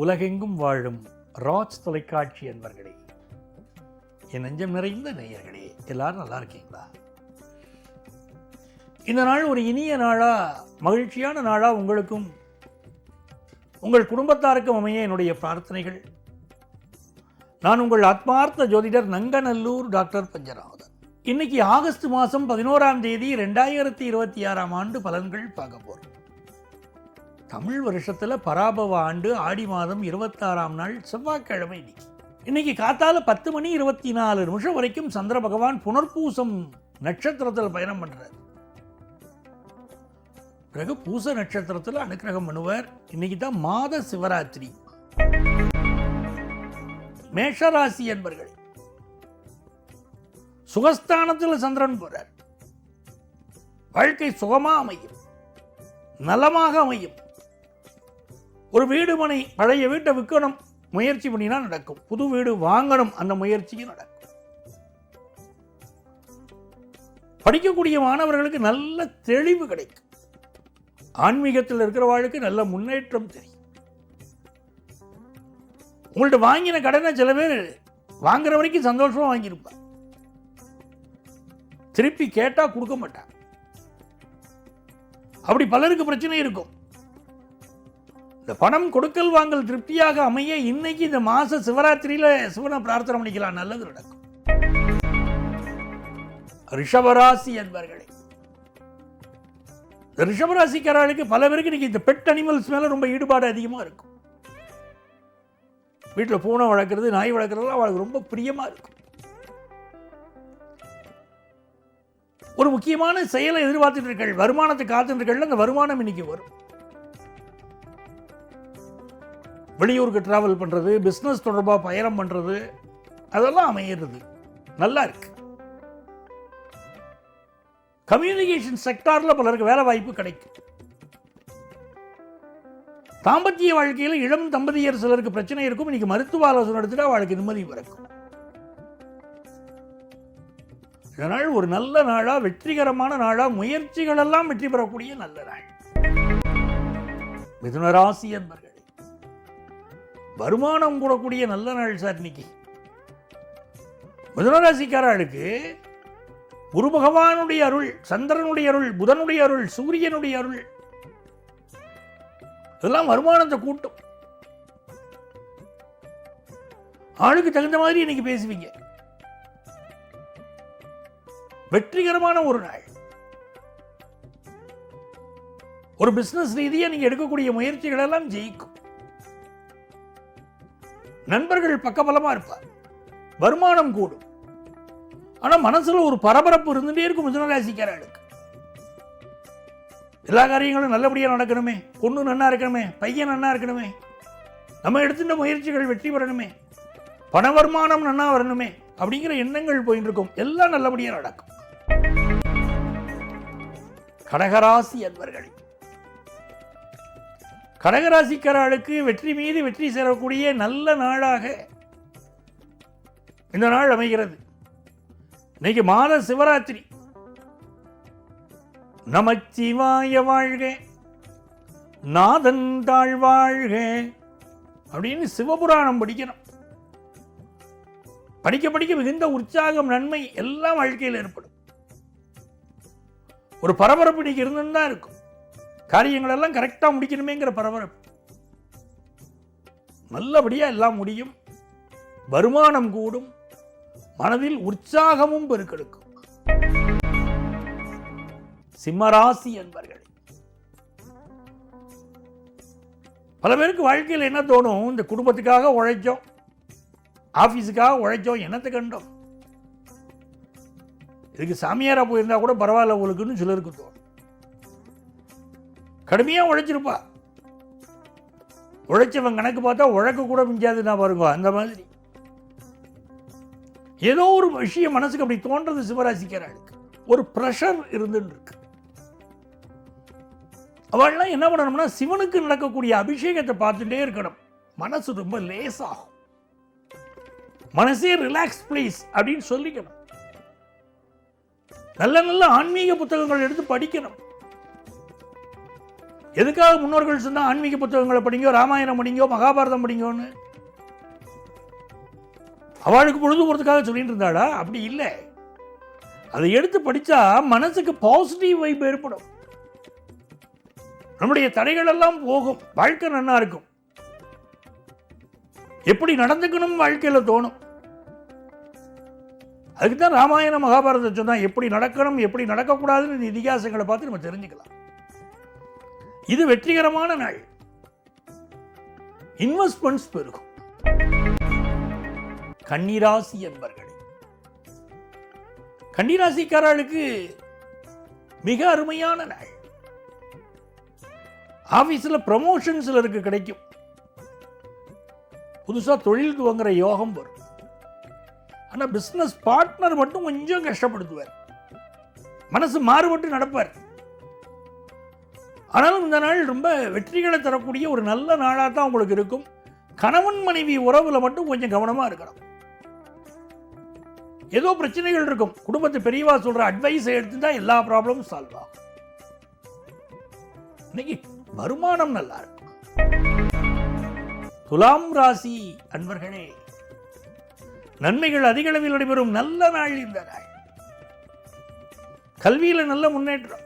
உலகெங்கும் வாழும் ராஜ் தொலைக்காட்சி அன்பர்களே, என் நெஞ்சம் நிறைந்த நேயர்களே, எல்லாரும் நல்லா இருக்கீங்களா? இந்த நாள் ஒரு இனிய நாளா, மகிழ்ச்சியான நாளா உங்களுக்கும் உங்கள் குடும்பத்தாருக்கும் அமைய என்னுடைய பிரார்த்தனைகள். நான் உங்கள் ஆத்மார்த்த ஜோதிடர் நங்கநல்லூர் டாக்டர் பஞ்சநாதன். இன்னைக்கு ஆகஸ்ட் மாதம் 11ஆம் தேதி 2026ஆம் ஆண்டு பலன்கள் பார்க்க போறோம். தமிழ் வருஷத்துல பராபவ ஆண்டு ஆடி மாதம் 26ஆம் நாள் செவ்வாய்க்கிழமை. இன்னைக்கு காத்தால 10 மணி 24 நிமிஷம் வரைக்கும் சந்திர பகவான் புனர்பூசம் நட்சத்திரத்தில் பயணம் பண்றார். பிறகு பூச நட்சத்திரத்தில் அனுக்கிரகம் பண்ணுவார். இன்னைக்கு தான் மாத சிவராத்திரி. மேஷராசி என்பர்கள் சுகஸ்தானத்தில் சந்திரன் போறார். வாழ்க்கை சுகமா அமையும், நலமாக அமையும். ஒரு வீடு மனை பழைய வீட்டை விற்கணும் முயற்சி பண்ணினா நடக்கும். புது வீடு வாங்கணும், அந்த முயற்சியும் நடக்கும். படிக்கக்கூடிய மாணவர்களுக்கு நல்ல தெளிவு கிடைக்கும். ஆன்மீகத்தில் இருக்கிறவாளுக்கு நல்ல முன்னேற்றம் தெரியும். உங்கள்ட்ட வாங்கின கடனை சில பேர் வாங்குற வரைக்கும் சந்தோஷமா வாங்கியிருப்பார், திருப்பி கேட்டா கொடுக்க மாட்டாங்க. அப்படி பலருக்கு பிரச்சனை இருக்கும். இந்த பணம் கொடுக்கல் வாங்கல் திருப்தியாக அமைய இன்னைக்கு இந்த மாச சிவராத்திரியில சிவனை பிரார்த்தனை பண்ணிக்கலாம், நல்லது நடக்கும். ரிஷபராசி என்பர்களே, ரிஷபராசிக்காரர்களுக்கு பல பேருக்கு இன்னைக்கு இந்த பெட் அனிமல்ஸ் மேல ரொம்ப ஈடுபாடு அதிகமா இருக்கும். வீட்டில் பூனை வளர்க்குறது, நாய் வளர்க்குறதுலாம் அவளுக்கு ரொம்ப பிரியமா இருக்கும். ஒரு முக்கியமான செயலை எதிர்பார்த்துட்டு இருக்கீர்கள், வருமானத்தை காத்துட்டு இருக்கீர்கள். அந்த வருமானம் இன்னைக்கு வரும். வெளியூருக்கு டிராவல் பண்ணுறது, பிஸ்னஸ் தொடர்பாக பயணம் பண்ணுறது, அதெல்லாம் அமையிறது நல்லா இருக்கு. கம்யூனிகேஷன் செக்டாரில் பலருக்கு வேலை வாய்ப்பு கிடைக்கும். தாம்பத்திய வாழ்க்கையில் இளம் தம்பதியர் சிலருக்கு பிரச்சனை இருக்கும். இன்னைக்கு மருத்துவ ஆலோசனை எடுத்துட்டா அவளுக்கு நிம்மதி பிறக்கும். இதனால் ஒரு நல்ல நாளா, வெற்றிகரமான நாளா, முயற்சிகள் எல்லாம் வெற்றி பெறக்கூடிய நல்ல நாள். மிதுன ராசி என்பர்கள் வருமானம் கூடக்கூடிய நல்ல நாள் சார் இன்னைக்கு. மிதுனராசிக்காரர்களுக்கு குரு பகவானுடைய அருள், சந்திரனுடைய அருள், புதனுடைய அருள், சூரியனுடைய அருள் இதெல்லாம் வருமானத்தை கூட்டும். ஆளுக்கு தகுந்த மாதிரி இன்னைக்கு பேசுவீங்க. வெற்றிகரமான ஒரு நாள். ஒரு பிசினஸ் ரீதியா நீங்க எடுக்கக்கூடிய முயற்சிகள் எல்லாம் ஜெயிக்கும். நண்பர்கள் பக்கபலமா இருப்பார், வருமானம் கூடும். ஆனா மனசுல ஒரு பரபரப்பு இருந்துட்டே இருக்கும். மிதுனராசிக்காரர்களுக்கு எல்லா காரியங்களும் நல்லபடியா நடக்கணுமே, பொண்ணு நன்னா இருக்கணுமே, பையன் நன்னா இருக்கணுமே, நம்ம எடுத்துட்ட முயற்சிகள் வெற்றி பெறணுமே, பண வருமானம் நன்னா வரணுமே அப்படிங்கிற எண்ணங்கள் போயிட்டு இருக்கும். எல்லாம் நல்லபடியா நடக்கும். கடகராசி அன்பர்கள், கடகராசிக்காரர்களுக்கு வெற்றி மீது வெற்றி சேரக்கூடிய நல்ல நாளாக இந்த நாள் அமைகிறது. இன்னைக்கு மாத சிவராத்திரி. நமச்சிவாய வாழ்க, நாதன் தாழ் வாழ்க அப்படின்னு சிவபுராணம் படிக்கணும். படிக்க படிக்க மிகுந்த உற்சாகம், நன்மை எல்லாம் வாழ்க்கையில் ஏற்படும். ஒரு பரபரப்பு இன்னைக்கு இருந்துன்னு தான் இருக்கும். காரியங்கள் எல்லாம் கரெக்டா முடிக்கணுமேங்கிற பரபரப்பு. நல்லபடியா எல்லாம் முடியும். வருமானம் கூடும். மனதில் உற்சாகமும் பெருக்கெடுக்கும். சிம்மராசி என்பர்கள் பல பேருக்கு வாழ்க்கையில் என்ன தோணும், இந்த குடும்பத்துக்காக உழைச்சோம், ஆபீஸுக்காக உழைச்சோம், என்னத்தை கண்டோம், இதுக்கு சாமியாரா போயிருந்தா கூட பரவாயில்ல உங்களுக்குன்னு சிலருக்கு தோணும். கடுமையா உழைச்சிருப்பா, உழைச்சவன் கணக்கு பார்த்தா உழைக்க கூட மிஞ்சாதுன்னா பாருங்க. அந்த மாதிரி ஏதோ ஒரு விஷயம் மனசுக்கு அப்படி தோன்றது சிவராசிக்காரர்களுக்கு. ஒரு பிரஷர் இருந்துட்டு இருக்கு. அவள்லாம் என்ன பண்ணணும்னா, சிவனுக்கு நடக்கக்கூடிய அபிஷேகத்தை பார்த்துட்டே இருக்கணும். மனசு ரொம்ப லேசாகும். மனசே ரிலாக்ஸ் ப்ளீஸ் அப்படின்னு சொல்லிக்கணும். நல்ல நல்ல ஆன்மீக புத்தகங்கள் எடுத்து படிக்கணும். எதுக்காக முன்னோர்கள் சொன்னா ஆன்மீக புத்தகங்களை படிங்கோ, ராமாயணம் படிங்கோ, மகாபாரதம் படிங்கோன்னு? அவளுக்கு பொழுது போறதுக்காக சொல்லிட்டு இருந்தாளா? அப்படி இல்லை. அதை எடுத்து படிச்சா மனசுக்கு பாசிட்டிவ் வைப் ஏற்படும். நம்முடைய தடைகள் எல்லாம் போகும், வாழ்க்கை நன்னா இருக்கும். எப்படி நடந்துக்கணும் வாழ்க்கையில தோணும். அதுக்குதான் ராமாயண மகாபாரதம் சொன்னா எப்படி நடக்கணும், எப்படி நடக்கக்கூடாதுன்னு இதிகாசங்களை பார்த்து நம்ம தெரிஞ்சுக்கலாம். இது வெற்றிகரமான நாள். இன்வெஸ்ட்மெண்ட்ஸ் பெருகும். கன்னிராசி என்பர்களே, கன்னிராசிக்காரர்களுக்கு மிக அருமையான நாள். ஆபீஸ்ல ப்ரமோஷன் சிலருக்கு கிடைக்கும். புதுசா தொழில் துவங்குற யோகம் வரும். ஆனா பிசினஸ் பார்ட்னர் மட்டும் கொஞ்சம் கஷ்டப்படுத்துவார். மனசு மாறுபட்டு நடப்பார். ஆனாலும் இந்த நாள் ரொம்ப வெற்றிகளை தரக்கூடிய ஒரு நல்ல நாளாக தான் உங்களுக்கு இருக்கும். கணவன் மனைவி உறவுல மட்டும் கொஞ்சம் கவனமா இருக்கணும். ஏதோ பிரச்சனைகள் இருக்கும். குடும்பத்து பெரியவா சொல்ற அட்வைஸை எடுத்துட்டா எல்லா ப்ராப்ளமும் சால்வ் ஆகும். இன்னைக்கு வருமானம் நல்லா இருக்கும். துலாம் ராசி அன்பர்களே, நன்மைகள் அதிக அளவில் நடைபெறும் நல்ல நாள் இந்த நாள். கல்வியில நல்ல முன்னேற்றம்.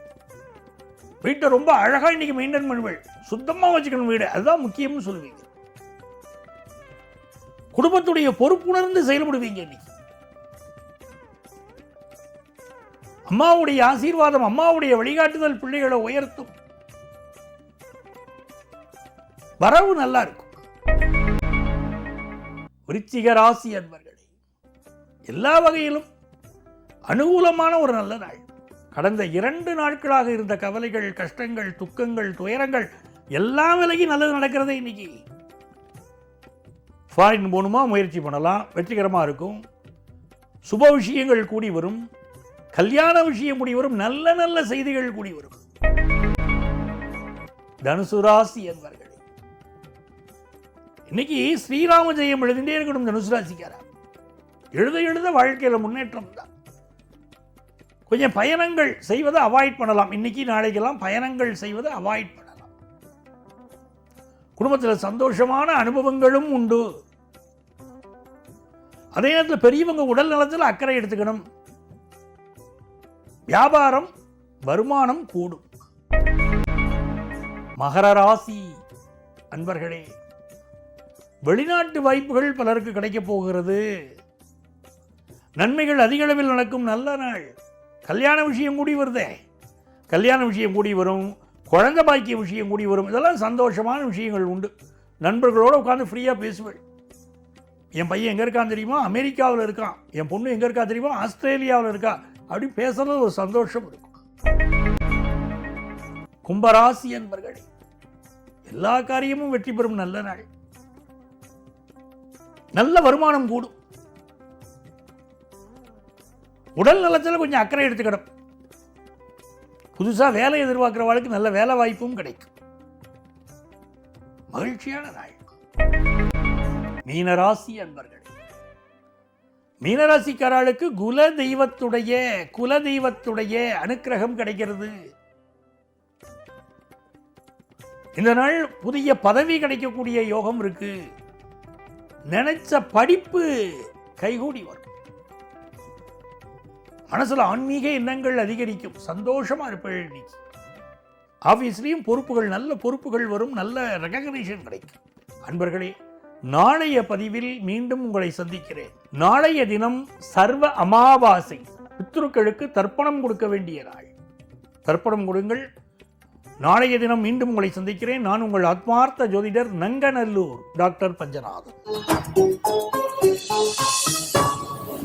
வீட்டை ரொம்ப அழகா இன்னைக்கு மெயின்டைன் பண்ணுவீங்க. சுத்தமா வச்சுக்கணும் வீடு, அதுதான் முக்கியம்னு சொல்லுவீங்க. குடும்பத்துடைய பொறுப்புணர்ந்து செயல்படுவீங்க. இன்னைக்கு அம்மாவுடைய ஆசீர்வாதம், அம்மாவுடைய வழிகாட்டுதல் பிள்ளைகளை உயர்த்தும். வரவு நல்லா இருக்கும். விருச்சிக ராசி அன்பர்களே, எல்லா வகையிலும் அனுகூலமான ஒரு நல்ல நாள். கடந்த 2 நாட்களாக இருந்த கவலைகள், கஷ்டங்கள், துக்கங்கள், துயரங்கள் எல்லாம் விலகி நல்லது நடக்கிறது. இன்னைக்கு ஃபாரின் போகணுமா முயற்சி பண்ணலாம், வெற்றிகரமா இருக்கும். சுப விஷயங்கள் கூடி வரும். கல்யாண விஷயம் கூடி வரும். நல்ல நல்ல செய்திகள் கூடி வரும். தனுசு ராசி என்பர்களே, இன்னைக்கு ஸ்ரீராம ஜெயம் எழுதிட்டே இருக்கணும். தனுசு ராசிக்காரா எழுத எழுத வாழ்க்கையில முன்னேற்றம் தான். கொஞ்சம் பயணங்கள் செய்வதை அவாய்ட் பண்ணலாம். இன்னைக்கு நாளைக்கெல்லாம் பயணங்கள் செய்வதை அவாய்ட் பண்ணலாம். குடும்பத்தில் சந்தோஷமான அனுபவங்களும் உண்டு. அதே நேரத்தில் பெரியவங்க உடல் நலத்தில் அக்கறை எடுத்துக்கணும். வியாபாரம், வருமானம் கூடும். மகர ராசி அன்பர்களே, வெளிநாட்டு வாய்ப்புகள் பலருக்கு கிடைக்க போகிறது. நன்மைகள் அதிக அளவில் நடக்கும் நல்ல நாள். கல்யாண விஷயம் கூடி வருதே, கல்யாண விஷயம் கூடி வரும். குழந்தை பாக்கிய விஷயம் கூடி வரும். இதெல்லாம் சந்தோஷமான விஷயங்கள் உண்டு. நண்பர்களோடு உட்காந்து ஃப்ரீயாக பேசுவேன். என் பையன் எங்கே இருக்கான்னு தெரியுமா, அமெரிக்காவில் இருக்கான். என் பொண்ணு எங்கே இருக்கா தெரியுமா, ஆஸ்திரேலியாவில் இருக்கா. அப்படி பேசுறது ஒரு சந்தோஷம் இருக்கும். கும்பராசி என்பர்களே, எல்லா காரியமும் வெற்றி பெறும் நல்ல நாள். நல்ல வருமானம் கூடும். உடல் நலத்தில் கொஞ்சம் அக்கறை எடுத்துக்கணும். புதுசா வேலை எதிர்பார்க்கிறவர்களுக்கு நல்ல வேலை வாய்ப்பும் கிடைக்கும். மகிழ்ச்சியான நாள். மீனராசி அன்பர்களே, மீனராசிக்காரர்களுக்கு குல தெய்வத்துடைய அனுக்கிரகம் கிடைக்கிறது. இந்த நாள் புதிய பதவி கிடைக்கக்கூடிய யோகம் இருக்கு. நினைச்ச படிப்பு கைகூடி வரும். மனசுல ஆன்மீக எண்ணங்கள் அதிகரிக்கும். சந்தோஷமா இருப்பீர்கள். இன்னைக்கு ஆபீஸ்லயும் பொறுப்புகள், நல்ல பொறுப்புகள் வரும். நல்ல ரெகக்னிஷன் கிடைக்கும். அன்பர்களே, நாளைய பதிவில் மீண்டும் உங்களை சந்திக்கிறேன். நாளைய தினம் சர்வ அமாவாசை. பித்ருக்களுக்கு தர்ப்பணம் கொடுக்க வேண்டிய நாள். தர்ப்பணம் கொடுங்கள். நாளைய தினம் மீண்டும் உங்களை சந்திக்கிறேன். நான் உங்கள் ஆத்மார்த்த ஜோதிடர் நங்கநல்லூர் டாக்டர் பஞ்சநாதன்.